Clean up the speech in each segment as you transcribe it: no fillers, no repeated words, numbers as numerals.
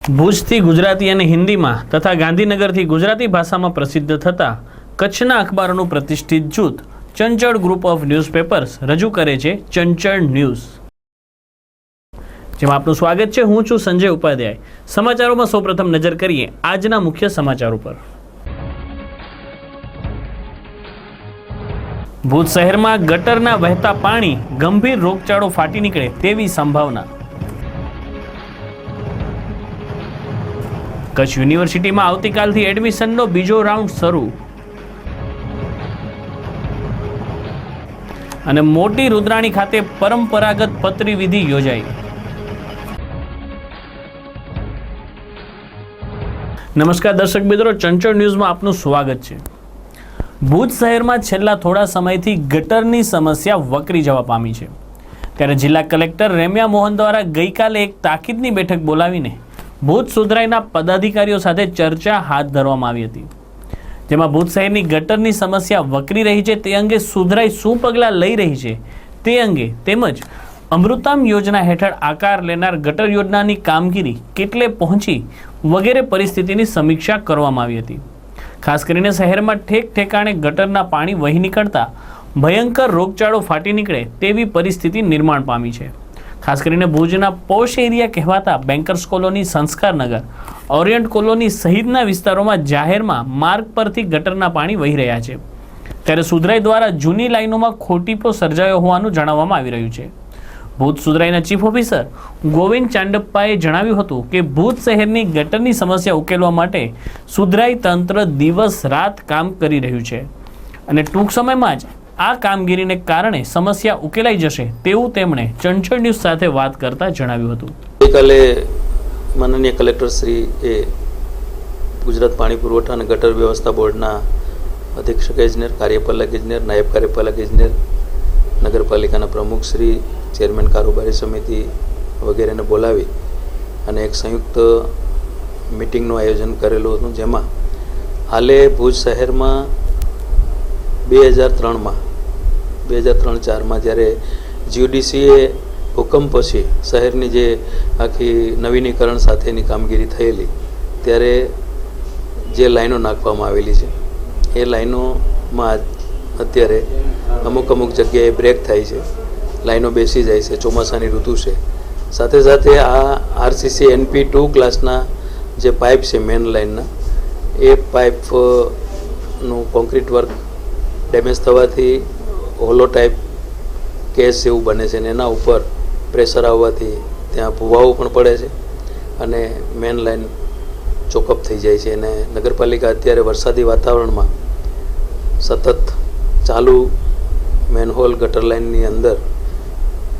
ભુજથી ગુજરાતી અને હિન્દીમાં તથા ગાંધીનગરથી ગુજરાતી ભાષામાં પ્રસિદ્ધ થતા કચ્છના અખબારોનું પ્રતિષ્ઠિત જૂથ ચંચળ ગ્રુપ ઓફ ન્યૂઝપેપર્સ રજૂ કરે છે ચંચળ ન્યૂઝ, જેમાં આપનું સ્વાગત છે। હું છું સંજય ઉપાધ્યાય। સમાચારોમાં સૌપ્રથમ નજર કરીએ આજના મુખ્ય સમાચારો પર। ભુજ શહેરમાં ગટરના વહેતા પાણી ગંભીર રોગચાળો ફાટી નીકળે તેવી સંભાવના। કચ્છ યુનિવર્સિટીમાં આવતીકાલથી એડમિશનનો બીજો રાઉન્ડ શરૂ। અને મોટી રુદ્રાણી ખાતે પરંપરાગત પતરી વિધિ યોજાઈ। નમસ્કાર દર્શક મિત્રો, ચંચળ ન્યૂઝમાં આપનું સ્વાગત છે। ભુજ શહેરમાં છેલ્લા થોડા સમયથી ગટરની સમસ્યા વકરી જવા પામી છે, ત્યારે જિલ્લા કલેક્ટર રેમ્યા મોહન દ્વારા ગઈકાલે એક તાકીદની બેઠક બોલાવીને ભુજ સુધરાઈના પદાધિકારીઓ સાથે ચર્ચા હાથ ધરવામાં આવી હતી, જેમાં ભુજ શહેરની ગટરની સમસ્યા વકરી રહી છે તે અંગે સુધરાઈ શું પગલાં લઈ રહી છે તે અંગે તેમજ અમૃતામ યોજના હેઠળ આકાર લેનાર ગટર યોજનાની કામગીરી કેટલે પહોંચી વગેરે પરિસ્થિતિની સમીક્ષા કરવામાં આવી હતી। ખાસ કરીને શહેરમાં ઠેક ઠેકાણે ગટરના પાણી વહી નીકળતા ભયંકર રોગચાળો ફાટી નીકળે તેવી પરિસ્થિતિ નિર્માણ પામી છે। ખાસ કરીને ભુજના પોશ એરિયા કહેવાતા bankers colony, Sanskarnagar, Orient colony સહિતના વિસ્તારોમાં જાહેરમાં માર્ગ પરથી ગટરના પાણી વહી રહ્યા છે, ત્યારે સુધરાઈ દ્વારા જૂની લાઈનોમાં ખોટીપો સર્જાયો હોવાનું જણાવવામાં આવી રહ્યું છે। ભુજ સુધરાઈના ચીફ ઓફિસર ગોવિંદ ચાંડપ્પાએ જણાવ્યું હતું કે ભુજ શહેરની ગટરની સમસ્યા ઉકેલવા માટે સુધરાઈ તંત્ર દિવસ રાત કામ કરી રહ્યું છે અને ટૂંક સમયમાં જ આ કામગીરીને કારણે સમસ્યા ઉકેલાઈ જશે તેવું તેમણે ચંચળ ન્યૂઝ સાથે વાત કરતા જણાવ્યું હતું। ગઈકાલે માનનીય કલેક્ટર શ્રી એ ગુજરાત પાણી પુરવઠા અને ગટર વ્યવસ્થા બોર્ડના અધિક્ષક ઇજનેર, કાર્યપાલક ઇજનેર, નાયબ કાર્યપાલક ઇજનેર, નગરપાલિકાના પ્રમુખ શ્રી, ચેરમેન કારોબારી સમિતિ વગેરેને બોલાવી અને એક સંયુક્ત મિટિંગનું આયોજન કરેલું હતું, જેમાં હાલે ભુજ શહેરમાં 2003-4માં જ્યારે જીયુડીસીએ હુકમ પછી શહેરની જે આખી નવીનીકરણ સાથેની કામગીરી થયેલી ત્યારે જે લાઈનો નાખવામાં આવેલી છે એ લાઈનોમાં અત્યારે અમુક જગ્યાએ બ્રેક થાય છે, લાઈનો બેસી જાય છે, ચોમાસાની ઋતુ છે, સાથે સાથે આ આરસીસી NP2 ક્લાસના જે પાઇપ છે મેન લાઇનના એ પાઇપનું કોન્ક્રીટ વર્ક ડેમેજ થવાથી હોલો ટાઈપ કેસ જેવું બને છે અને એના ઉપર પ્રેશર આવવાથી ત્યાં ભૂવાઓ પણ પડે છે અને મેન લાઇન ચોકઅપ થઈ જાય છે। અને નગરપાલિકા અત્યારે વરસાદી વાતાવરણમાં સતત ચાલુ મેનહોલ ગટર લાઇનની અંદર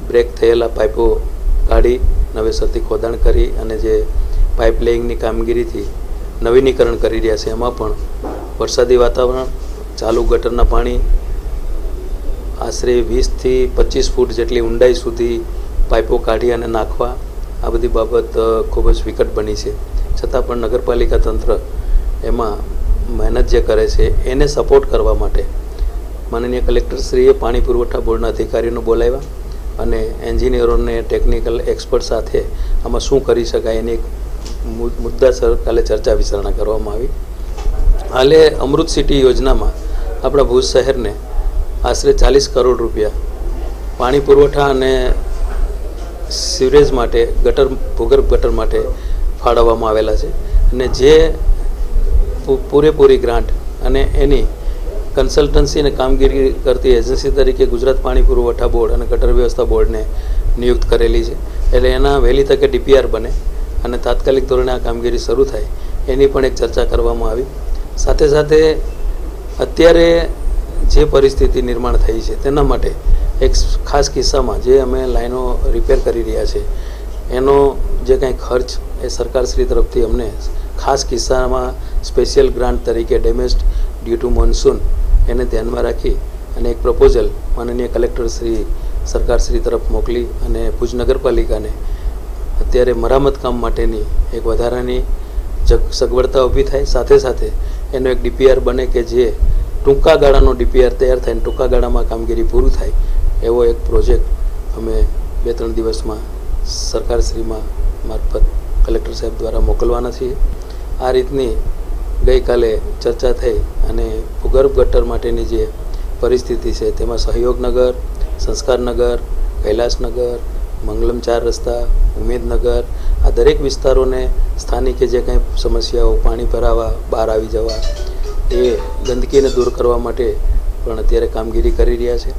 બ્રેક થયેલા પાઇપો કાઢી નવેસરથી ખોદાણ કરી અને જે પાઇપ લેઇંગની કામગીરીથી નવીનીકરણ કરી રહ્યા છે, એમાં પણ વરસાદી વાતાવરણ, ચાલુ ગટરના પાણી આશરે 20થી 25 ફૂટ જેટલી ઊંડાઈ સુધી પાઇપો કાઢી અને નાખવા, આ બધી બાબત ખૂબ જ વિકટ બની છે। છતાં પણ નગરપાલિકા તંત્ર એમાં મહેનત જે કરે છે એને સપોર્ટ કરવા માટે માનનીય કલેક્ટરશ્રીએ પાણી પુરવઠા બોર્ડના અધિકારીઓને બોલાવ્યા અને એન્જિનિયરોને, ટેકનિકલ એક્સપર્ટ સાથે આમાં શું કરી શકાય એની એક મુદ્દાસર કાલે ચર્ચા વિચારણા કરવામાં આવી। હાલે અમૃત સિટી યોજનામાં આપણા ભુજ શહેરને આશરે 40 કરોડ રૂપિયા પાણી પુરવઠા અને સિવરેજ માટે, ભૂગર્ભ ગટર માટે ફાળવવામાં આવેલા છે અને જે પૂરેપૂરી ગ્રાન્ટ અને એની કન્સલ્ટન્સી અને કામગીરી કરતી એજન્સી તરીકે ગુજરાત પાણી પુરવઠા બોર્ડ અને ગટર વ્યવસ્થા બોર્ડને નિયુક્ત કરેલી છે, એટલે એના વહેલી તકે DPR બને અને તાત્કાલિક ધોરણે આ કામગીરી શરૂ થાય એની પણ એક ચર્ચા કરવામાં આવી। સાથે સાથે અત્યારે જે પરિસ્થિતિ નિર્માણ થઈ છે તેના માટે એક ખાસ કિસ્સામાં જે અમે લાઈનો રિપેર કરી રહ્યા છે એનો જે કાંઈ ખર્ચ એ સરકારશ્રી તરફથી અમને ખાસ કિસ્સામાં સ્પેશિયલ ગ્રાન્ટ તરીકે ડેમેજ્ડ ડ્યુ ટુ મોન્સૂન એને ધ્યાનમાં રાખી અને એક પ્રપોઝલ માનનીય કલેક્ટરશ્રી, સરકારશ્રી તરફ મોકલી અને ભુજ નગરપાલિકાને અત્યારે મરામત કામ માટેની એક વધારાની સગવડતા ઊભી થાય, સાથે સાથે એનો એક DPR બને કે જે ટૂંકા ગાળાનો DPR તૈયાર થાય અને ટૂંકા ગાળામાં કામગીરી પૂરું થાય એવો એક પ્રોજેક્ટ અમે 2-3 દિવસમાં સરકારશ્રીમાં મારફત કલેક્ટર સાહેબ દ્વારા મોકલવાના છીએ. આ રીતની ગઈકાલે ચર્ચા થઈ અને ભૂગર્ભ ગટર માટેની જે પરિસ્થિતિ છે તેમાં સહયોગનગર, સંસ્કારનગર, કૈલાસનગર, મંગલમ 4 રસ્તા, ઉમેદનગર આ દરેક વિસ્તારોને સ્થાનિકે જે કંઈ સમસ્યાઓ પાણી ભરાવા બહાર આવી જવા એ ગંદકીને દૂર કરવા માટે પણ અત્યારે કામગીરી કરી રહ્યા છે.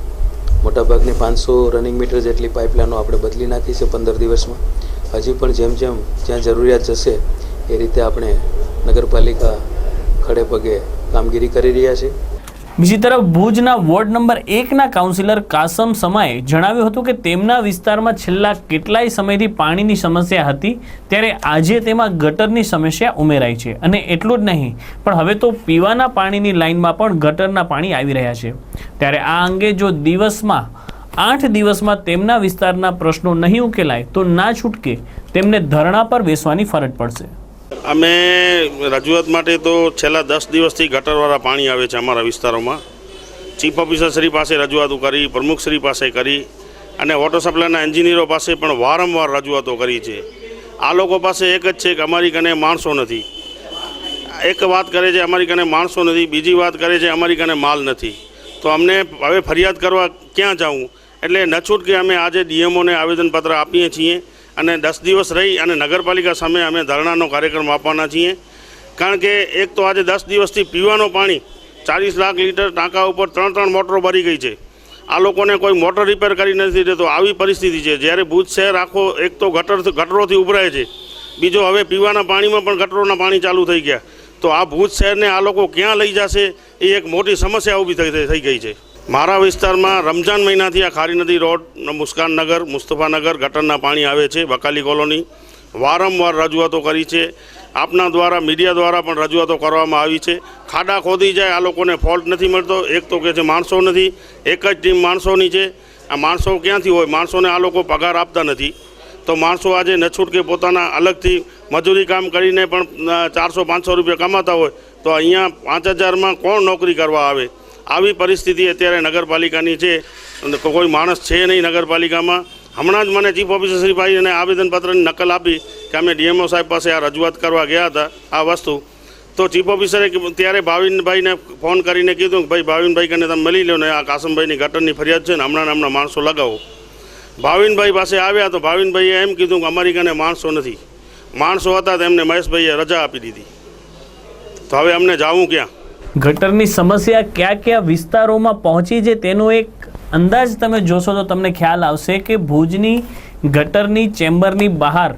મોટાભાગની 500 રનિંગ મીટર જેટલી પાઇપલાઇનો આપણે બદલી નાખી છે 15 દિવસમાં. હજી પણ જેમ જ્યાં જરૂરિયાત જશે એ રીતે આપણે નગરપાલિકા ખડે પગે કામગીરી કરી રહ્યા છે. બીજી તરફ ભુજના વોર્ડ નંબર 1ના કાઉન્સિલર કાસમ સમાએ જણાવ્યું હતું કે તેમના વિસ્તારમાં છેલ્લા કેટલાય સમયથી પાણીની સમસ્યા હતી, ત્યારે આજે તેમાં ગટરની સમસ્યા ઉમેરાઈ છે. અને એટલું જ નહીં પણ હવે તો પીવાના પાણીની લાઇનમાં પણ ગટરના પાણી આવી રહ્યા છે. ત્યારે આ અંગે જો 8 દિવસમાં તેમના વિસ્તારના પ્રશ્નો નહીં ઉકેલાય તો ના છૂટકે તેમને ધરણા પર બેસવાની ફરજ પડશે. અમે રજૂઆત માટે તો છેલ્લા 10 દિવસથી ગટરવાળા પાણી આવે છે અમારા વિસ્તારોમાં. ચીફ ઓફિસર શ્રી પાસે રજૂઆતો કરી, પ્રમુખ શ્રી પાસે કરી અને વોટર સપ્લાયના એન્જિનિયરો પાસે પણ વારંવાર રજૂઆતો કરી છે. આ લોકો પાસે એક જ છે કે અમારી કને માણસો નથી. એક વાત કરે છે અમારી કને માણસો નથી, બીજી વાત કરે છે અમારી કને માલ નથી. તો અમને હવે ફરિયાદ કરવા ક્યાં જવું? એટલે ન છૂટકે અમે આજે ડીએમઓને આવેદનપત્ર આપીએ છીએ અને 10 દિવસ રહી અને નગરપાલિકા સામે અમે ધરણાનો કાર્યક્રમ આપવાના છીએ. કારણ કે એક તો આજે 10 દિવસથી પીવાનું પાણી 40 લાખ લીટર ટાંકા ઉપર 3 મોટરો ભરી ગઈ છે. આ લોકોને કોઈ મોટર રિપેર કરી નથી દેતો. આવી પરિસ્થિતિ છે. જ્યારે ભુજ શહેર આખો એક તો ગટરોથી ઉભરાય છે, બીજો હવે પીવાના પાણીમાં પણ ગટરોના પાણી ચાલુ થઈ ગયા. તો આ ભુજ શહેરને આ લોકો ક્યાં લઈ જશે એ એક મોટી સમસ્યા ઊભી થઈ ગઈ છે. મારા વિસ્તારમાં રમજાન મહિનાથી આ ખારી નદી રોડ, મુસ્કાનનગર, મુસ્તફાનગર ગટરના પાણી આવે છે. બકાલી કોલોની વારંવાર રજૂઆતો કરી છે. આપના દ્વારા, મીડિયા દ્વારા પણ રજૂઆતો કરવામાં આવી છે. ખાડા ખોદી જાય, આ લોકોને ફોલ્ટ નથી મળતો. એક તો કહે છે માણસો નથી, એક જ ટીમ માણસોની છે. આ માણસો ક્યાંથી હોય? માણસોને આ લોકો પગાર આપતા નથી. તો માણસો આજે ન છૂટકે પોતાના અલગથી મજૂરી કામ કરીને પણ 400-500 રૂપિયા કમાતા હોય તો અહીંયા 5000માં કોણ નોકરી કરવા આવે? આવી પરિસ્થિતિ અત્યારે નગરપાલિકાની છે. કોઈ માણસ છે નહીં નગરપાલિકામાં. હમણાં જ મને ચીફ ઓફિસર શ્રી ભાઈને આવેદનપત્રની નકલ આપી કે અમે ડીએમઓ સાહેબ પાસે આ રજૂઆત કરવા ગયા હતા આ વસ્તુ. તો ચીફ ઓફિસરે ત્યારે ભાવિનભાઈને ફોન કરીને કીધું કે ભાઈ ભાવિનભાઈ કને તમે મળી લો ને આ કાસમભાઈની ગટરની ફરિયાદ છે ને હમણાં માણસો લગાવો. ભાવિનભાઈ પાસે આવ્યા તો ભાવિનભાઈએ એમ કીધું કે અમારી કને માણસો નથી. માણસો હતા તો એમને મહેશભાઈએ રજા આપી દીધી. તો હવે અમને જાવું ક્યાં? ગટરની સમસ્યા કયા કયા વિસ્તારોમાં પહોંચી છે તેનો એક અંદાજ તમે જોશો તો તમને ખ્યાલ આવશે કે ભુજની ગટરની ચેમ્બરની બહાર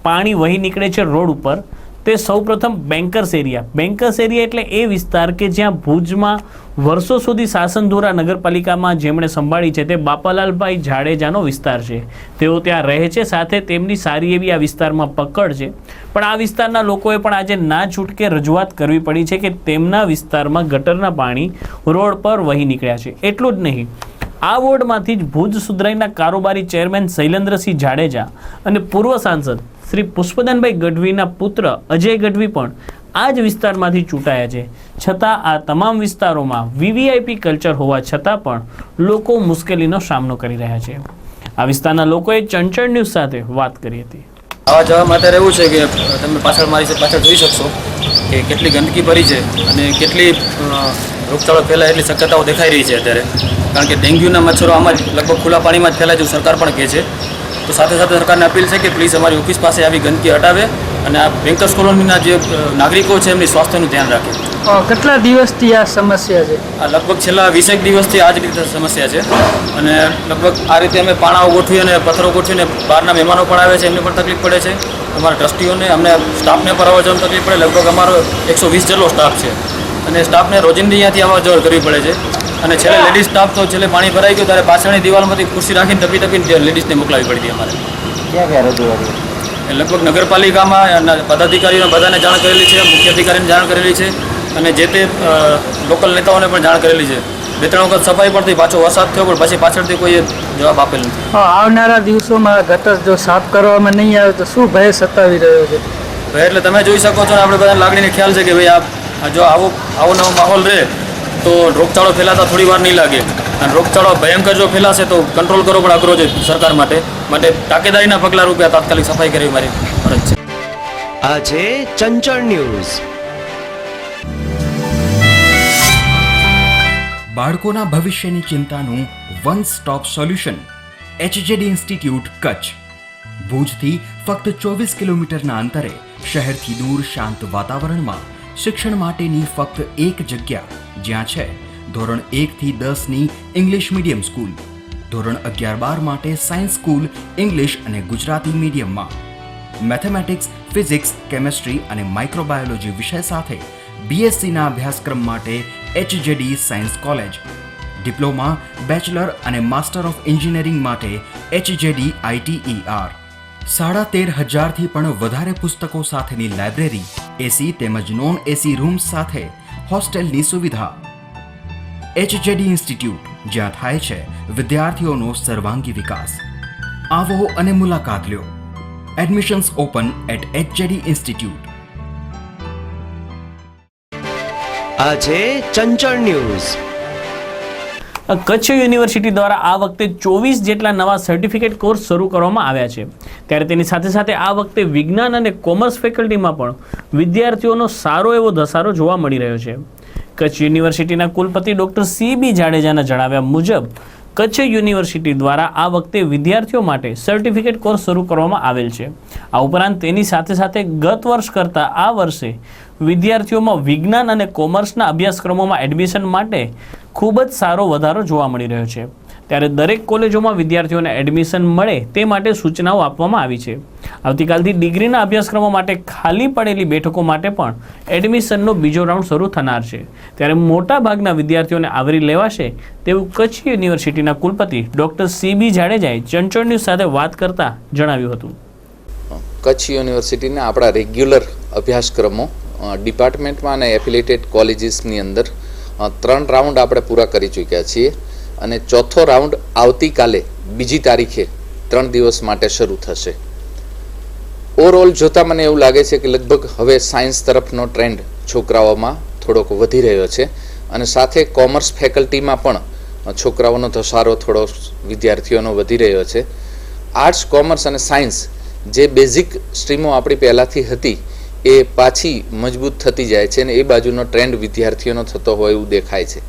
પાણી વહી નીકળે છે રોડ ઉપર. તે સૌપ્રથમ બેન્કર્સ એરિયા એટલે એ વિસ્તાર કે જ્યાં ભુજમાં વર્ષો સુધી શાસન દ્વારા નગરપાલિકામાં જેમણે સંભાળી છે તે બાપાલાલભાઈ જાડેજાનો વિસ્તાર છે. તેઓ ત્યાં રહે છે, સાથે તેમની સારી એવી આ વિસ્તારમાં પકડ છે. પણ આ વિસ્તારના લોકોએ પણ આજે ના છૂટકે રજૂઆત કરવી પડી છે કે તેમના વિસ્તારમાં ગટરના પાણી રોડ પર વહી નીકળ્યા છે. એટલું જ નહીં, આ વોર્ડમાંથી જ ભુજ સુધરાઈના કારોબારી ચેરમેન શૈલેન્દ્રસિંહ જાડેજા અને પૂર્વ સાંસદ શ્રી પુષ્પદાનભાઈ ગઢવીના પુત્ર અજય ગઢવી પણ આ જ વિસ્તારમાંથી ચૂંટાયા છે. છતાં આ તમામ વિસ્તારોમાં વીવીઆઈપી કલ્ચર હોવા છતાં પણ લોકો મુશ્કેલીનો સામનો કરી રહ્યા છે. આ વિસ્તારના લોકોએ ચંચળ ન્યૂઝ સાથે વાત કરી હતી. આવા જવા માટે એવું છે કે તમે પાછળ જોઈ શકશો કે કેટલી ગંદકી ભરી છે અને કેટલી રોગચાળો ફેલાય એટલી શક્યતાઓ દેખાઈ રહી છે અત્યારે. કારણ કે ડેન્ગ્યુના મચ્છરો આમાં જ લગભગ ખુલ્લા પાણીમાં જ ફેલાય છે સરકાર પણ કહે છે. તો સાથે સાથે સરકારને અપીલ છે કે પ્લીઝ અમારી ઓફિસ પાસે આવી ગંદકી હટાવે અને આ બેન્કર્સ કોલોનીના જે નાગરિકો છે એમની સ્વાસ્થ્યનું ધ્યાન રાખે. કેટલા દિવસથી આ સમસ્યા છે? આ લગભગ છેલ્લા 20 દિવસથી આ જ રીતે સમસ્યા છે. અને લગભગ આ રીતે અમે પાણાઓ ગોઠવી અને પથ્થરો ગોઠવીને બહારના મહેમાનો પણ આવે છે, એમને પણ તકલીફ પડે છે. અમારા ટ્રસ્ટીઓને, અમને સ્ટાફને પણ આવવા જવાની તકલીફ પડે. લગભગ અમારો 120 જેટલો સ્ટાફ છે અને સ્ટાફને રોજિંદી અહીંયાથી આવવા જવા કરવી પડે છે. અને છેલ્લે લેડીઝ સ્ટાફ તો છેલ્લે પાણી ભરાઈ ગયું ત્યારે પાછળની દિવાલમાંથી ખુરશી રાખીને ટપીને લેડીઝને મોકલાવી પડી હતી અમારે. ક્યાં રજૂઆત? લગભગ નગરપાલિકામાં પદાધિકારીઓને બધાને જાણ કરેલી છે, મુખ્ય અધિકારીને જાણ કરેલી છે અને જે તે લોકલ નેતાઓને પણ જાણ કરેલી છે. 2-3 વખત સફાઈ પણ થઈ, પાછો વરસાદ થયો પણ પછી પાછળથી કોઈ જવાબ આપેલ નથી. આવનારા દિવસોમાં ગટર જો સાફ કરવામાં નહીં આવે તો શું ભય સતાવી રહ્યો છે? ભય એટલે તમે જોઈ શકો છો ને આપણે બધાને લાગણીને ખ્યાલ છે કે ભાઈ આ જો આવો નવો માહોલ રહે તો રોગચાળો ફેલાતા થોડી વાર નહીં લાગે. અને રોગચાળો ભયંકર જો ફેલાશે તો કંટ્રોલ કરવો પણ અઘરો છે સરકાર માટે. તાકેદારીના પગલાં રૂપે તાત્કાલિક સફાઈ કરવી મારી ફરજ છે. આજે ચંચળ ન્યૂઝ. બાળકોના ભવિષ્યની ચિંતાનું one stop solution HJD institute Kutch. ભુજથી ફક્ત 24 કિલોમીટરના અંતરે શહેરથી દૂર શાંત વાતાવરણમાં શિક્ષણ માટેની ફક્ત એક જગ્યા, જ્યાં છે ધોરણ 1 થી 10ની ઇંગ્લિશ મીડિયમ સ્કૂલ, ધોરણ 11-12 માટે સાયન્સ સ્કૂલ ઇંગ્લિશ અને ગુજરાતી મીડિયમમાં, મેથેમેટિક્સ, ફિઝિક્સ, કેમેસ્ટ્રી અને માઇક્રોબાયોલોજી વિષય સાથે BScના અભ્યાસક્રમ માટે HJD science college, diploma, bachelor અને માસ્ટર ઓફ એન્જિનિયરિંગ માટે HJD ITER. 13,500થી પણ વધારે પુસ્તકો સાથેની લાઇબ્રેરી, એસી તેમજ નોન એસી રૂમ્સ સાથે હોસ્ટેલની સુવિધા. HJD ઇન્સ્ટિટ્યૂટ, જ્યાં થાય છે વિદ્યાર્થીઓનો સર્વાંગી વિકાસ. આવો અને મુલાકાત લ્યો. Admissions open at HJD institute. આજે ચંચળ ન્યૂઝ. કચ્છ યુનિવર્સિટી દ્વારા આ વખતે 24 જેટલા નવા સર્ટિફિકેટ કોર્સ શરૂ કરવામાં આવ્યા છે. ત્યારે તેની સાથે સાથે આ વખતે વિજ્ઞાન અને કોમર્સ ફેકલ્ટીમાં પણ વિદ્યાર્થીઓનો સારો એવો ધસારો જોવા મળી રહ્યો છે. કચ્છ યુનિવર્સિટીના કુલપતિ ડૉક્ટર CB જાડેજાના જણાવ્યા મુજબ કચ્છ યુનિવર્સિટી દ્વારા આ વખતે વિદ્યાર્થીઓ માટે સર્ટિફિકેટ કોર્સ શરૂ કરવામાં આવેલ છે. આ ઉપરાંત તેની સાથે સાથે ગત વર્ષ કરતાં આ વર્ષે વિદ્યાર્થીઓમાં વિજ્ઞાન અને કોમર્સના અભ્યાસક્રમોમાં એડમિશન માટે ખૂબ જ સારો વધારો જોવા મળી રહ્યો છે. ત્યારે દરેક કોલેજોમાં વિદ્યાર્થીઓને એડમિશન મળે તે માટે સૂચનાઓ આપવામાં આવી છે. આવતીકાલથી ડિગ્રીના અભ્યાસક્રમો માટે ખાલી પડેલી બેઠકો માટે પણ એડમિશનનો બીજો રાઉન્ડ શરૂ થનાર છે. ત્યારે મોટા ભાગના વિદ્યાર્થીઓને આવરી લેવાશે તેવું કચ્છ યુનિવર્સિટીના કુલપતિ ડૉક્ટર CB જાડેજાએ ચંચળ ન્યૂઝ સાથે વાત કરતા જણાવ્યું હતું. કચ્છ યુનિવર્સિટીના આપણા રેગ્યુલર અભ્યાસક્રમો ડિપાર્ટમેન્ટમાં અને એફિલિએટેડ કોલેજીસની અંદર 3 રાઉન્ડ આપણે પૂરા કરી ચૂક્યા છીએ અને ચોથો રાઉન્ડ આવતીકાલે 2 તારીખે 3 દિવસ માટે શરૂ થશે. ઓવરઓલ જોતાં મને એવું લાગે છે કે લગભગ હવે સાયન્સ તરફનો ટ્રેન્ડ છોકરાઓમાં થોડોક વધી રહ્યો છે અને સાથે કોમર્સ ફેકલ્ટીમાં પણ છોકરાઓનો ધસારો થોડો વિદ્યાર્થીઓનો વધી રહ્યો છે. આર્ટ્સ, કોમર્સ અને સાયન્સ જે બેઝિક સ્ટ્રીમો આપણી પહેલાંથી હતી એ પાછી મજબૂત થતી જાય છે અને એ બાજુનો ટ્રેન્ડ વિદ્યાર્થીઓનો થતો હોય એવું દેખાય છે.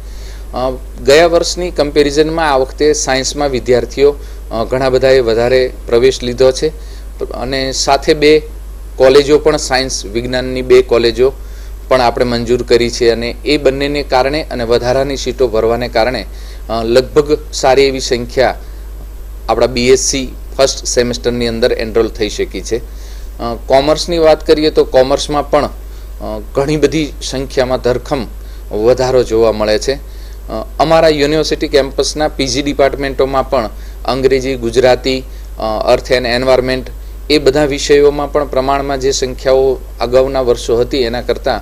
ગયા વર્ષની કમ્પેરિઝનમાં આ વખતે સાયન્સમાં વિદ્યાર્થીઓ ઘણા બધાએ વધારે પ્રવેશ લીધો છે અને સાથે 2 કોલેજો પણ સાયન્સ વિજ્ઞાનની 2 કોલેજો પણ આપણે મંજૂર કરી છે અને એ બંનેને કારણે અને વધારાની સીટો ભરવાને કારણે લગભગ સારી એવી સંખ્યા આપણા BSc ફર્સ્ટ સેમેસ્ટરની અંદર એનરોલ થઈ શકી છે. કોમર્સની વાત કરીએ તો કોમર્સમાં પણ ઘણી બધી સંખ્યામાં ધરખમ વધારો જોવા મળે છે. અમારા યુનિવર્સિટી કેમ્પસના PG ડિપાર્ટમેન્ટોમાં પણ અંગ્રેજી, ગુજરાતી, અર્થ એન્ડ એન્વાયરમેન્ટ એ બધા વિષયોમાં પણ પ્રમાણમાં જે સંખ્યાઓ અગાઉના વર્ષો હતી એના કરતાં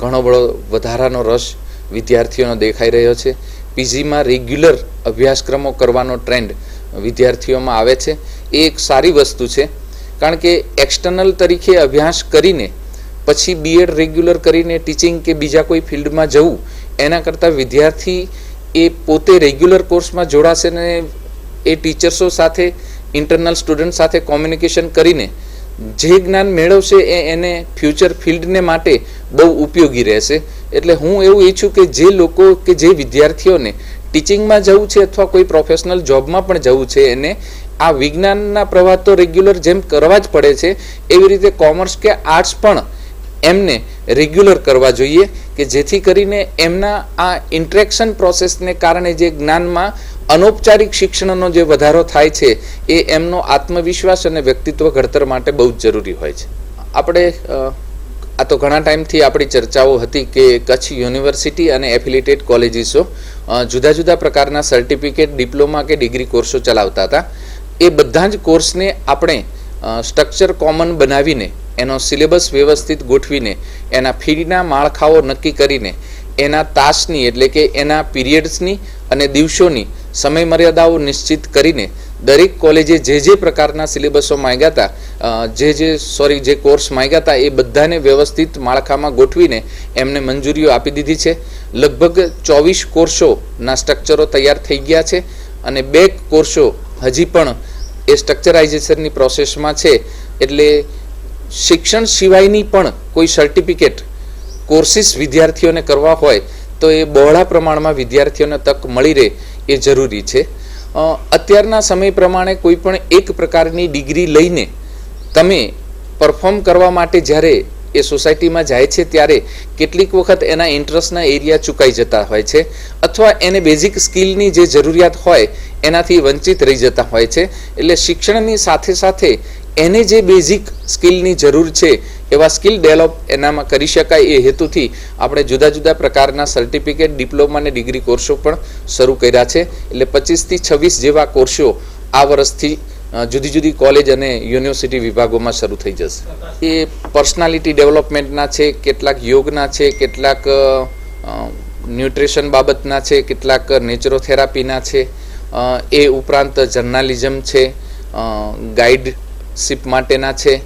ઘણો બધો વધારાનો રસ વિદ્યાર્થીઓનો દેખાઈ રહ્યો છે. PGમાં રેગ્યુલર અભ્યાસક્રમો કરવાનો ટ્રેન્ડ વિદ્યાર્થીઓમાં આવે છે. એ એક સારી વસ્તુ છે, કારણ કે એક્સટર્નલ તરીકે અભ્યાસ કરીને પછી B.Ed રેગ્યુલર કરીને ટીચિંગ કે બીજા કોઈ ફિલ્ડમાં જવું એના કરતાં વિદ્યાર્થી એ પોતે રેગ્યુલર કોર્સમાં જોડાશે ને એ ટીચર્સો સાથે, ઇન્ટરનલ સ્ટુડન્ટ સાથે કોમ્યુનિકેશન કરીને જે જ્ઞાન મેળવશે એ એને ફ્યુચર ફિલ્ડને માટે બહુ ઉપયોગી રહેશે. એટલે હું એવું ઈચ્છું કે જે લોકો કે જે વિદ્યાર્થીઓને ટીચિંગમાં જવું છે અથવા કોઈ પ્રોફેશનલ જોબમાં પણ જવું છે એને આ વિજ્ઞાનના પ્રવાહ તો રેગ્યુલર જેમ કરવા જ પડે છે એવી રીતે કોમર્સ કે આર્ટ્સ પણ એમને રેગ્યુલર કરવા જોઈએ કે જેથી કરીને એમના આ ઇન્ટરેક્શન પ્રોસેસને કારણે જે જ્ઞાનમાં અનૌપચારિક શિક્ષણનો જે વધારો થાય છે એ એમનો આત્મવિશ્વાસ અને વ્યક્તિત્વ ઘડતર માટે બહુ જ જરૂરી હોય છે. આપણે આ તો ઘણા ટાઈમથી આપણી ચર્ચાઓ હતી કે કચ્છ યુનિવર્સિટી અને એફિલિએટેડ કોલેજીસો જુદા જુદા પ્રકારના સર્ટિફિકેટ, ડિપ્લોમા કે ડિગ્રી કોર્સો ચલાવતા હતા. એ બધા જ કોર્સને આપણે સ્ટ્રક્ચર કોમન બનાવીને એનો સિલેબસ વ્યવસ્થિત ગોઠવીને એના ફીના માળખાઓ નક્કી કરીને એના તાસની એટલે કે એના પીરિયડ્સની અને દિવસોની સમય મર્યાદાઓ નિશ્ચિત કરીને દરેક કોલેજે જે પ્રકારના સિલેબસો માંગ્યા હતા જે કોર્સ માંગ્યા હતા એ બધાને વ્યવસ્થિત માળખામાં ગોઠવીને એમને મંજૂરીઓ આપી દીધી છે. લગભગ 24 કોર્સોના સ્ટ્રક્ચરો તૈયાર થઈ ગયા છે અને 2 કોર્સો હજી પણ એ સ્ટ્રક્ચરાઇઝેશનની પ્રોસેસમાં છે. એટલે શિક્ષણ સિવાયની પણ કોઈ સર્ટિફિકેટ કોર્સિસ વિદ્યાર્થીઓને કરવા હોય તો એ બહોળા પ્રમાણમાં વિદ્યાર્થીઓને તક મળી રહે એ જરૂરી છે. અત્યારના સમય પ્રમાણે કોઈ પણ એક પ્રકારની ડિગ્રી લઈને તમે પરફોર્મ કરવા માટે જ્યારે એ સોસાયટીમાં જાય છે ત્યારે કેટલીક વખત એના ઇન્ટરેસ્ટના એરિયા ચૂકાઈ જતા હોય છે અથવા એને બેઝિક સ્કિલની જે જરૂરિયાત હોય એનાથી વંચિત રહી જતા હોય છે. એટલે શિક્ષણની સાથે સાથે એને જે બેઝિક સ્કિલની જરૂર છે એવા સ્કિલ ડેવલપ એનામાં કરી શકાય એ હેતુથી આપણે જુદા જુદા પ્રકારના સર્ટિફિકેટ, ડિપ્લોમા અને ડિગ્રી કોર્સો પણ શરૂ કર્યા છે. એટલે 25 થી 26 જેવા કોર્સો આ વર્ષથી જુદી જુદી કોલેજ અને યુનિવર્સિટી વિભાગોમાં શરૂ થઈ જશે. એ પર્સનાલિટી ડેવલપમેન્ટના છે, કેટલાક યોગના છે, કેટલાક ન્યુટ્રિશન બાબતના છે, કેટલાક નેચરોથેરાપીના છે, એ ઉપરાંત જર્નાલિઝમ છે, ગાઈડશીપ માટેના છે.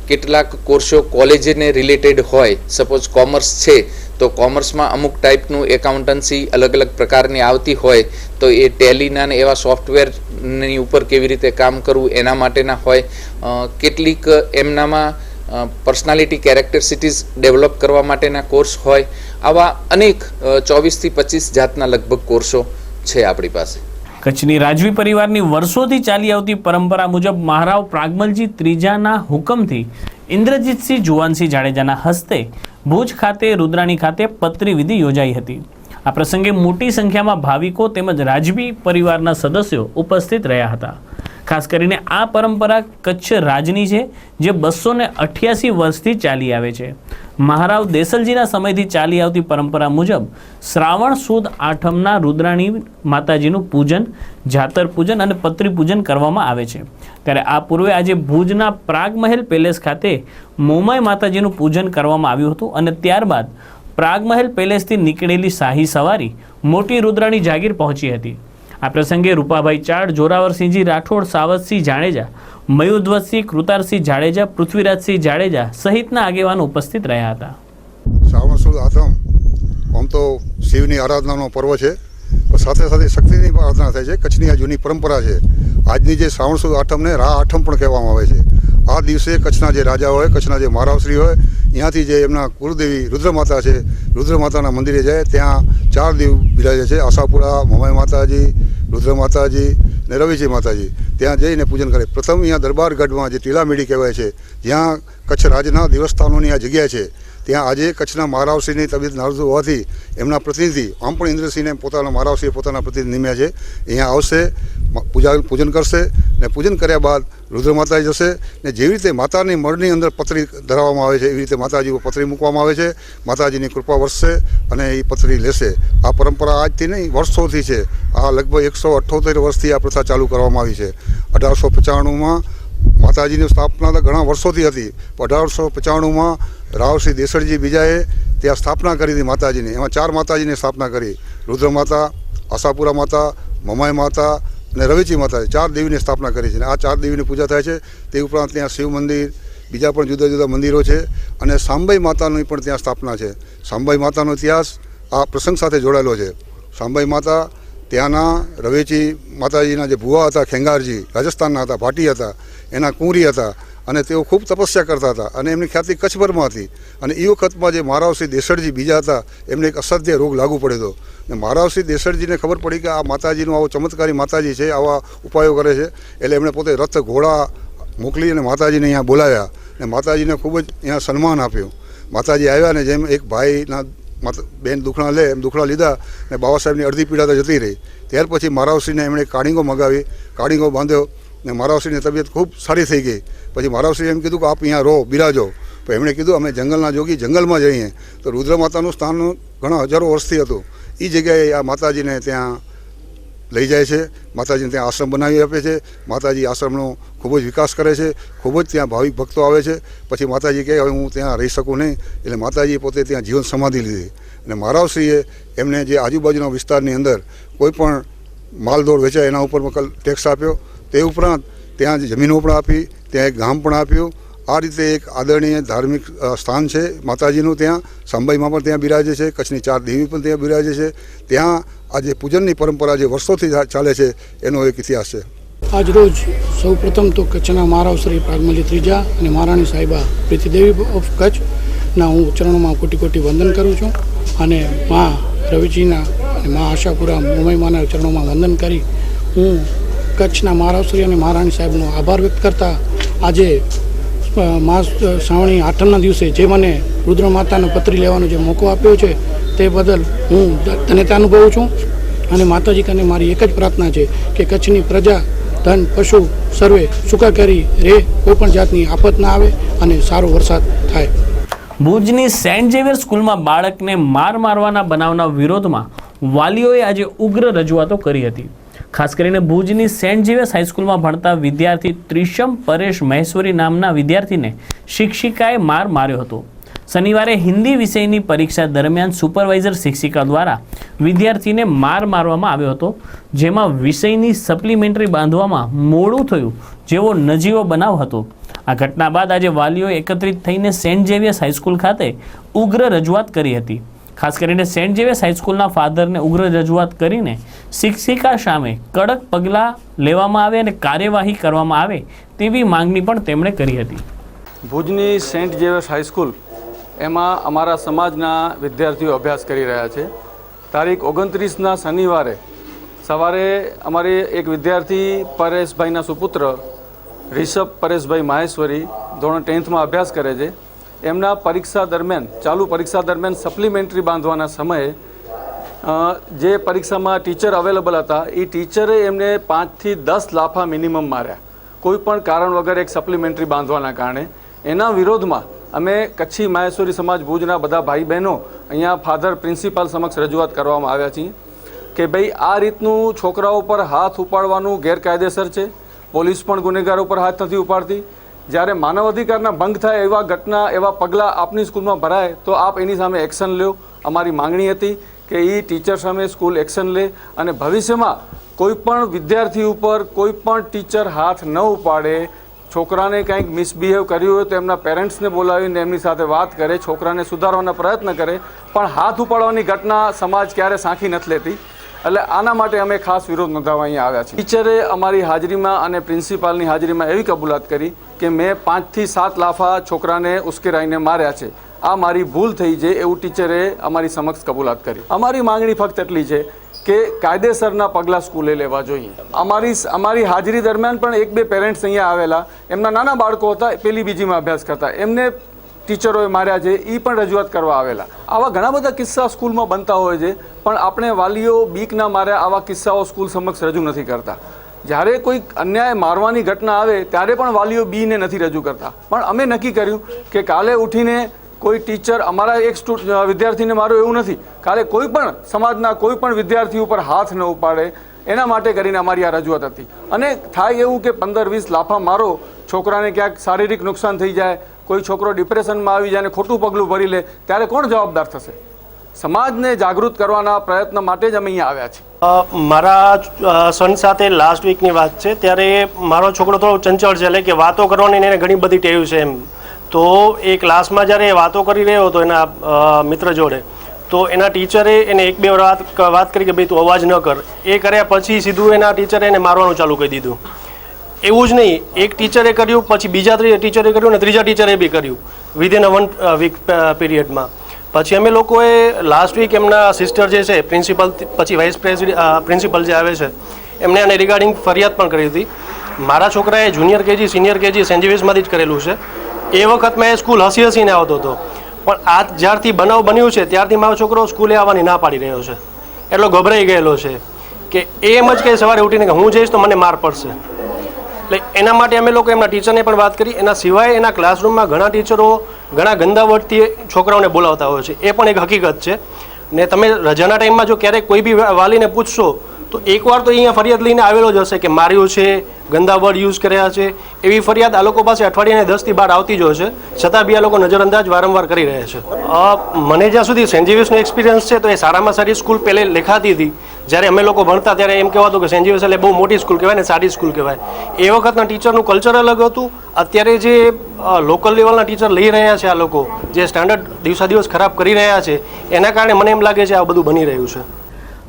કેટલાક કોર્સો કોલેજને રિલેટેડ હોય, સપોઝ કોમર્સ છે તો કોમર્સમાં અમુક ટાઈપનું એકાઉન્ટન્સી અલગ અલગ પ્રકારની આવતી હોય તો એ ટેલીના ને એવા સોફ્ટવેરની ઉપર કેવી રીતે કામ કરવું એના માટેના હોય. કેટલીક એમનામાં પર્સનાલિટી કેરેક્ટરિસ્ટિક્સ ડેવલપ કરવા માટેના કોર્સ હોય. આવા અનેક 24 થી 25 જાતના લગભગ કોર્સો છે આપણી પાસે. કચ્છની રાજવી પરિવારની વર્ષોથી ચાલી આવતી પરંપરા મુજબ મહારાવ પ્રાગમલજી ત્રીજાના હુકમથી ઇન્દ્રજીતસિંહ જુવાનસિંહ જાડેજાના હસ્તે ભુજ ખાતે રુદ્રાણી ખાતે પત્રી વિધિ યોજાઈ હતી. આ પ્રસંગે મોટી સંખ્યામાં ભાવિકો તેમજ રાજવી પરિવારના સદસ્યો ઉપસ્થિત રહ્યા હતા. ખાસ કરીને આ પરંપરા કચ્છ રાજની છે જે 288 વર્ષથી ચાલી આવે છે. મહારાવ દેસલજીના સમયથી ચાલી આવતી પરંપરા મુજબ શ્રાવણ સુદ આઠમના રુદ્રાણી માતાજીનું પૂજન, જાતર પૂજન અને પત્રી પૂજન કરવામાં આવે છે. ત્યારે આ પૂર્વે આજે ભુજના પ્રાગમહેલ પેલેસ ખાતે મોમાઈ માતાજીનું પૂજન કરવામાં આવ્યું હતું અને ત્યારબાદ પ્રાગમહેલ પેલેસથી નીકળેલી શાહી સવારી મોટી રુદ્રાણી જાગીર પહોંચી હતી. આ પ્રસંગે રૂપાભાઈ ચાડ, જોરાવરસિંહજી રાઠોડ, સાવતસિંહ જાડેજા, મયુધ્વજસિંહ, કૃતારસિંહ જાડેજા, પૃથ્વીરાજસિંહ જાડેજા સહિતના આગેવાનો ઉપસ્થિત રહ્યા હતા. શ્રાવણ સુદ આઠમ આમ તો શિવની આરાધનાનો પર્વ છે, પણ સાથે સાથે શક્તિની પણ આરાધના થાય છે. કચ્છની આ જૂની પરંપરા છે. આજની જે શ્રાવણ સુદ આઠમને રા આઠમ પણ કહેવામાં આવે છે. આ દિવસે કચ્છના જે રાજા હોય, કચ્છના જે મહારાવશ્રી હોય, અહીંયાથી જે એમના કુળદેવી રુદ્રમાતા છે, રુદ્રમાતાના મંદિરે જાય. ત્યાં 4 દેવ બિરાજે છે: આશાપુરા, મોમાઈ માતાજી, રુદ્ર માતાજી ને રવિજી માતાજી. ત્યાં જઈને પૂજન કરે. પ્રથમ અહીંયા દરબારગઢમાં જે ટીલામેડી કહેવાય છે, જ્યાં કચ્છ રાજના દેવસ્થાનોની આ જગ્યા છે, ત્યાં આજે કચ્છના મહારાવશ્રીની તબિયત નાજુક હોવાથી એમના પ્રતિનિધિ, આમ પણ ઇન્દ્રસિંહને પોતાના મહારાવશ્રીએ પોતાના પ્રતિનિધિ નિમ્યા છે, અહીંયા આવશે, પૂજન કરશે ને પૂજન કર્યા બાદ રુદ્ર માતાજી જશે ને જેવી રીતે માતાની મળની અંદર પતરી ધરાવવામાં આવે છે એવી રીતે માતાજી ઉપર પતરી મૂકવામાં આવે છે. માતાજીની કૃપા વરસશે અને એ પતરી લેશે. આ પરંપરા આજથી નહીં, વર્ષોથી છે. આ લગભગ 178 વર્ષથી આ પ્રથા ચાલુ કરવામાં આવી છે. 1895માં માતાજીની સ્થાપના તો ઘણા વર્ષોથી હતી. 1895માં રાવશ્રી દેસળજી બીજાએ ત્યાં સ્થાપના કરી હતી માતાજીની. એમાં 4 માતાજીની સ્થાપના કરી: રુદ્ર માતા, આશાપુરા માતા, મમાઈ માતા અને રવિજી માતા. 4 દેવીની સ્થાપના કરી છે. આ 4 દેવીની પૂજા થાય છે. તે ઉપરાંત ત્યાં શિવ મંદિર, બીજા પણ જુદા જુદા મંદિરો છે અને સાંબાઈ માતાની પણ ત્યાં સ્થાપના છે. સાંબાઈ માતાનો ઇતિહાસ આ પ્રસંગ સાથે જોડાયેલો છે. સાંબાઈ માતા ત્યાંના રવેચી માતાજીના જે ભુવા હતા, ખેંગારજી, રાજસ્થાનના હતા, ભાટી હતા, એના કુંવરી હતા અને તેઓ ખૂબ તપસ્યા કરતા હતા અને એમની ખ્યાતિ કચ્છભરમાં હતી. અને એ વખતમાં જે મહારાવશ્રી દેસળજી બીજા હતા, એમને એક અસાધ્ય રોગ લાગુ પડ્યો હતો. ને મહારાવશ્રી દેસળજીને ખબર પડી કે આ માતાજીનું આવો ચમત્કારી માતાજી છે, આવા ઉપાયો કરે છે, એટલે એમણે પોતે રથ ઘોડા મોકલી અને માતાજીને અહીંયા બોલાવ્યા ને માતાજીને ખૂબ જ અહીંયા સન્માન આપ્યું. માતાજી આવ્યા ને જેમ એક ભાઈના બેન દુખણા લે એમ દુખણા લીધા ને બાબા સાહેબની અડધી પીડા તો જતી રહી. ત્યાર પછી મહારાવશ્રીને એમણે કાળીંગો મગાવી, કાળીંગો બાંધ્યો ને મહારાવશ્રીની તબિયત ખૂબ સારી થઈ ગઈ. પછી મહારાવશ્રીએ એમ કીધું કે આપ અહીંયા રહો, બિરાજો. પણ એમણે કીધું અમે જંગલના જોગી જંગલમાં જઈએ. તો રુદ્ર માતાનું સ્થાન ઘણા હજારો વર્ષથી હતું. એ જગ્યાએ આ માતાજીને ત્યાં લઈ જાય છે. માતાજીને ત્યાં આશ્રમ બનાવી આપે છે. માતાજી આશ્રમનો ખૂબ જ વિકાસ કરે છે. ખૂબ જ ત્યાં ભાવિક ભક્તો આવે છે. પછી માતાજી કહે હવે હું ત્યાં રહી શકું નહીં, એટલે માતાજીએ પોતે ત્યાં જીવન સમાધિ લીધી. અને મહારાવશ્રીએ એમને જે આજુબાજુના વિસ્તારની અંદર કોઈ પણ માલદોડ વેચાય એના ઉપર ટેક્સ આપ્યો. તે ઉપરાંત ત્યાં જમીનો પણ આપી, ત્યાં એક ગામ પણ આપ્યું. આ રીતે એક આદરણીય ધાર્મિક સ્થાન છે માતાજીનું. ત્યાં સાંબાઈમાં પણ ત્યાં બિરાજે છે. કચ્છની 4 દેવી પણ ત્યાં બિરાજે છે. ત્યાં આ જે પૂજનની પરંપરા જે વર્ષોથી ચાલે છે એનો એક ઇતિહાસ છે. આજરોજ સૌ પ્રથમ તો કચ્છના મહારાવ શ્રી પ્રાગમલી ત્રીજા અને મહારાણી સાહેબા પ્રીતિદેવી ઓફ કચ્છના હું ચરણોમાં કોટી કોટી વંદન કરું છું અને મા રવિજીના અને મા આશાપુરા મુંબઈમાંના ચરણોમાં વંદન કરી હું કચ્છના મહારાવશ્રી અને મહારાણી સાહેબનો આભાર વ્યક્ત કરતા આજે માસ શ્રાવણી આઠમના દિવસે જે મને રુદ્ર માતાનો પત્રી લેવાનો જે મોકો આપ્યો છે તે બદલ હું ધન્યતા અનુભવું છું અને માતાજી કને મારી એક જ પ્રાર્થના છે કે કચ્છની પ્રજા ધન પશુ સર્વે સુખાકારી રહે, કોઈપણ જાતની આફત ના આવે અને સારો વરસાદ થાય. ભુજની સેન્ટ ઝેવિયર સ્કૂલમાં બાળકને માર મારવાના બનાવના વિરોધમાં વાલીઓએ આજે ઉગ્ર રજૂઆતો કરી હતી. ખાસ કરીને ભુજની સેન્ટ ઝેવિયર્સ હાઈસ્કૂલમાં ભણતા વિદ્યાર્થી ત્રિશમ પરેશ મહેશ્વરી નામના વિદ્યાર્થીને શિક્ષિકાએ માર માર્યો હતો. શનિવારે હિન્દી વિષયની પરીક્ષા દરમિયાન સુપરવાઇઝર શિક્ષિકા દ્વારા વિદ્યાર્થીને માર મારવામાં આવ્યો હતો, જેમાં વિષયની સપ્લિમેન્ટરી બાંધવામાં મોડું થયું જેવો નજીવો બનાવ હતો. આ ઘટના બાદ આજે વાલીઓએ એકત્રિત થઈને સેન્ટ ઝેવિયર્સ હાઈસ્કૂલ ખાતે ઉગ્ર રજૂઆત કરી હતી. ખાસ કરીને સેન્ટ ઝેવિયર્સ હાઈસ્કૂલના ફાધરને ઉગ્ર રજૂઆત કરીને શિક્ષિકા સામે કડક પગલાં લેવામાં આવે અને કાર્યવાહી કરવામાં આવે તેવી માંગણી પણ તેમણે કરી હતી. ભુજની સેન્ટ ઝેવિયર્સ હાઈસ્કૂલ એમાં અમારા સમાજના વિદ્યાર્થીઓ અભ્યાસ કરી રહ્યા છે. તારીખ 29ના શનિવારે સવારે અમારે એક વિદ્યાર્થી પરેશભાઈના સુપુત્ર રિષભ પરેશભાઈ માહેશ્વરી ધોરણ 10થમાં અભ્યાસ કરે છે. એમના પરીક્ષા દરમિયાન ચાલુ પરીક્ષા દરમિયાન સપ્લિમેન્ટરી બાંધવાના સમયે જે પરીક્ષામાં ટીચર અવેલેબલ હતા એ ટીચરે એમને 5 થી 10 લાફા મિનિમમ માર્યા, કોઈ પણ કારણ વગર એક સપ્લિમેન્ટરી બાંધવાના કારણે. એના વિરોધમાં અમે કચ્છી માહેશ્વરી સમાજ ભુજના બધા ભાઈ બહેનો અહીંયા ફાધર પ્રિન્સિપાલ સમક્ષ રજૂઆત કરવામાં આવ્યા છીએ કે ભાઈ આ રીતનું છોકરાઓ પર હાથ ઉપાડવાનું ગેરકાયદેસર છે. પોલીસ પણ ગુનેગારો પર હાથ નથી ઉપાડતી. જ્યારે માનવ અધિકારના ભંગ થાય એવા ઘટના એવા પગલાં આપની સ્કૂલમાં ભરાય તો આપ એની સામે એક્શન લો. અમારી માંગણી હતી કે એ ટીચર સામે સ્કૂલ એક્શન લે અને ભવિષ્યમાં કોઈ પણ વિદ્યાર્થી ઉપર કોઈ પણ ટીચર હાથ ન ઉપાડે. છોકરાને કંઈક મિસબિહેવ કર્યું હોય તો એમના પેરેન્ટ્સને બોલાવીને એમની સાથે વાત કરે, છોકરાને સુધારવાના પ્રયત્ન કરે, પણ હાથ ઉપાડવાની ઘટના સમાજ ક્યારે સાંખી નથી લેતી. એટલે આના માટે અમે ખાસ વિરોધ નોંધાવવા અહીંયા આવ્યા છીએ. ટીચરે અમારી હાજરીમાં અને પ્રિન્સિપાલની હાજરીમાં એવી કબૂલાત કરી કે મેં 5 થી 7 લાફા છોકરાને ઉશ્કેરાઈને માર્યા છે, આ મારી ભૂલ થઈ છે એવું ટીચરે અમારી સમક્ષ કબૂલાત કરી. અમારી માંગણી ફક્ત એટલી છે કે કાયદેસરના પગલાં સ્કૂલે લેવા જોઈએ. અમારી હાજરી દરમિયાન પણ 1-2 પેરેન્ટ્સ અહીંયા આવેલા, એમના નાના બાળકો હતા, પહેલી બીજીમાં અભ્યાસ કરતા, એમને ટીચરોએ માર્યા છે એ પણ રજૂઆત કરવા આવેલા. આવા ઘણા બધા કિસ્સા સ્કૂલમાં બનતા હોય છે, પણ આપણે વાલીઓ બીકના માર્યા આવા કિસ્સાઓ સ્કૂલ સમક્ષ રજૂ નથી કરતા. જ્યારે કોઈ અન્યાય મારવાની ઘટના આવે ત્યારે પણ વાલીઓ બીને નથી રજૂ કરતા. પણ અમે નક્કી કર્યું કે કાલે ઉઠીને કોઈ ટીચર અમારા એક વિદ્યાર્થીને મારો એવું નથી, કાલે કોઈ પણ સમાજના કોઈ પણ વિદ્યાર્થી ઉપર હાથ ન ઉપાડે એના માટે કરીને અમારી આ રજૂઆત હતી. અને થાય એવું કે 15-20 લાફા મારો, છોકરાને ક્યાંક શારીરિક નુકસાન થઈ જાય, કોઈ છોકરો ડિપ્રેશનમાં આવી જાય અને ખોટું પગલું ભરી લે ત્યારે કોણ જવાબદાર થશે? સમાજને જાગૃત કરવાના પ્રયત્ન માટે જ અમે અહીંયા આવ્યા છીએ. મારા સન સાથે લાસ્ટ વીકની વાત છે, ત્યારે મારો છોકરો થોડો ચંચળ છે, એટલે કે વાતો કરવાની એને ઘણી બધી ટેવ છે એમ. તો એ ક્લાસમાં જ્યારે વાતો કરી રહ્યો હતો એના મિત્ર જોડે, તો એના ટીચરે એને 1-2 વાત કરી કે ભાઈ તું અવાજ ન કર. એ કર્યા પછી સીધું એના ટીચરે એને મારવાનું ચાલુ કરી દીધું. એવું જ નહીં, એક ટીચરે કર્યું, પછી બીજા ટીચરે કર્યું અને ત્રીજા ટીચરે બી કર્યું વિધિન 1 વીક પીરિયડમાં. પછી અમે લોકોએ લાસ્ટ વીક એમના સિસ્ટર જે છે પ્રિન્સિપલ, પછી વાઇસ પ્રિન્સિપલ જે આવે છે એમને આને રિગાર્ડિંગ ફરિયાદ પણ કરી હતી. મારા છોકરાએ junior KG senior KG saint ઝેવિયર્સમાંથી જ કરેલું છે. એ વખતમાં એ સ્કૂલ હસીને આવતો હતો, પણ આ જ્યારથી બનાવ બન્યું છે ત્યારથી મારો છોકરો સ્કૂલે આવવાની ના પાડી રહ્યો છે. એટલો ગભરાઈ ગયેલો છે કે એમ જ કહે સવારે ઉઠીને કે હું જઈશ તો મને માર પડશે. એટલે એના માટે અમે લોકો એમના ટીચરને પણ વાત કરી. એના સિવાય એના ક્લાસરૂમમાં ઘણા ટીચરો ઘણા ગંદા વર્ડથી છોકરાઓને બોલાવતા હોય છે, એ પણ એક હકીકત છે. ને તમે રજાના ટાઈમમાં જો ક્યારેક કોઈ બી વાલીને પૂછશો તો એકવાર તો અહીંયા ફરિયાદ લઈને આવેલો જ હશે કે માર્યું છે, ગંદા વર્ડ યુઝ કર્યા છે. એવી ફરિયાદ આ લોકો પાસે અઠવાડિયાને 10 થી 12 આવતી જ હોય છે, છતાં બી આ લોકો નજરઅંદાજ વારંવાર કરી રહ્યા છે. મને જ્યાં સુધી સેન્ટ ઝેવિયર્સનો એક્સપિરિયન્સ છે તો એ સારામાં સારી સ્કૂલ પહેલે લેખાતી હતી. જ્યારે અમે લોકો ભણતા ત્યારે એમ કહેવાતું કે સેન્ટ ઝેવિયર્સ એટલે બહુ મોટી સ્કૂલ કહેવાય ને સારી સ્કૂલ કહેવાય. એ વખતના ટીચરનું કલ્ચર અલગ હતું. અત્યારે જે લોકલ લેવલના ટીચર લઈ રહ્યા છે આ લોકો, જે સ્ટાન્ડર્ડ દિવસા દિવસ ખરાબ કરી રહ્યા છે, એના કારણે મને એમ લાગે છે આ બધું બની રહ્યું છે.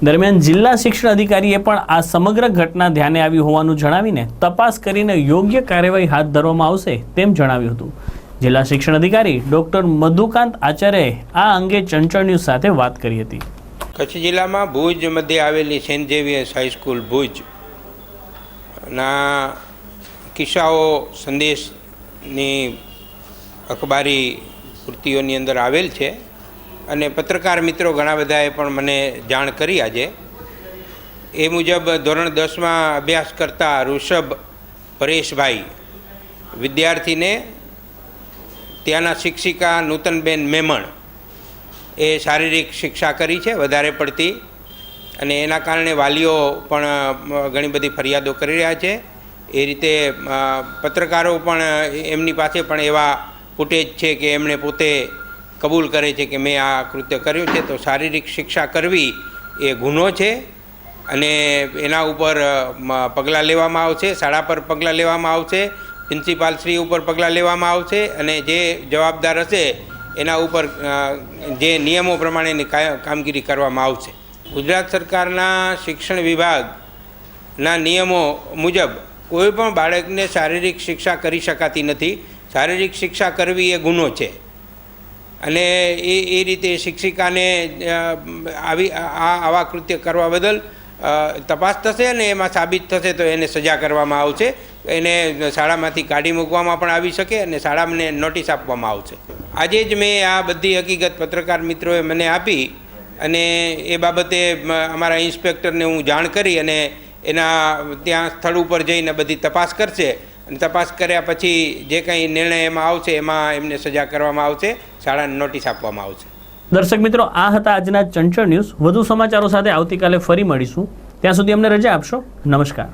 દરમિયાન જિલ્લા શિક્ષણ અધિકારીએ પણ આ સમગ્ર ઘટના ધ્યાને આવી હોવાનું જણાવીને તપાસ કરીને યોગ્ય કાર્યવાહી હાથ ધરવામાં આવશે તેમ જણાવ્યું હતું. જિલ્લા શિક્ષણ અધિકારી ડોક્ટર મધુકાંત આચાર્યએ આ અંગે ચંચળ ન્યૂઝ સાથે વાત કરી હતી. કચ્છ જિલ્લામાં ભુજ મધ્યે આવેલી સેન્ટ ઝેવિયર્સ હાઈસ્કૂલ ભુજના કિસ્સાઓ સંદેશની અખબારી પૂર્તિઓની અંદર આવેલ છે અને પત્રકાર મિત્રો ઘણા બધાએ પણ મને જાણ કરી આજે. એ મુજબ ધોરણ 10માં અભ્યાસ કરતા ઋષભ પરેશભાઈ વિદ્યાર્થીને ત્યાંના શિક્ષિકા નૂતનબેન મેમણ એ શારીરિક શિક્ષા કરી છે વધારે પડતી, અને એના કારણે વાલીઓ પણ ઘણી બધી ફરિયાદો કરી રહ્યા છે. એ રીતે પત્રકારો પણ એમની પાસે પણ એવા ફૂટેજ છે કે એમણે પોતે કબૂલ કરે છે કે મેં આ કૃત્ય કર્યું છે. તો શારીરિક શિક્ષા કરવી એ ગુનો છે અને એના ઉપર પગલાં લેવામાં આવશે. શાળા પર પગલાં લેવામાં આવશે, પ્રિન્સિપાલશ્રી ઉપર પગલાં લેવામાં આવશે અને જે જવાબદાર હશે એના ઉપર જે નિયમો પ્રમાણેની કામગીરી કરવામાં આવશે. ગુજરાત સરકારના શિક્ષણ વિભાગના નિયમો મુજબ કોઈ પણ બાળકને શારીરિક શિક્ષા કરી શકાતી નથી. શારીરિક શિક્ષા કરવી એ ગુનો છે અને એ રીતે શિક્ષિકાને આવા કૃત્ય કરવા બદલ તપાસ થશે અને એમાં સાબિત થશે તો એને સજા કરવામાં આવશે. એને શાળામાંથી કાઢી મૂકવામાં પણ આવી શકે અને શાળાને નોટિસ આપવામાં આવશે. આજે જ મેં આ બધી હકીકત પત્રકાર મિત્રોએ મને આપી અને એ બાબતે અમારા ઇન્સ્પેક્ટરને હું જાણ કરી અને એના ત્યાં સ્થળ ઉપર જઈને બધી તપાસ કરશે અને તપાસ કર્યા પછી જે કંઈ નિર્ણય એમાં આવશે એમાં એમને સજા કરવામાં આવશે, શાળાને નોટિસ આપવામાં આવશે. દર્શક મિત્રો, આ હતા આજના ચંચળ ન્યૂઝ. વધુ સમાચારો સાથે આવતીકાલે ફરી મળીશું. ત્યાં સુધી અમને રજા આપશો. નમસ્કાર.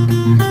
Thank you.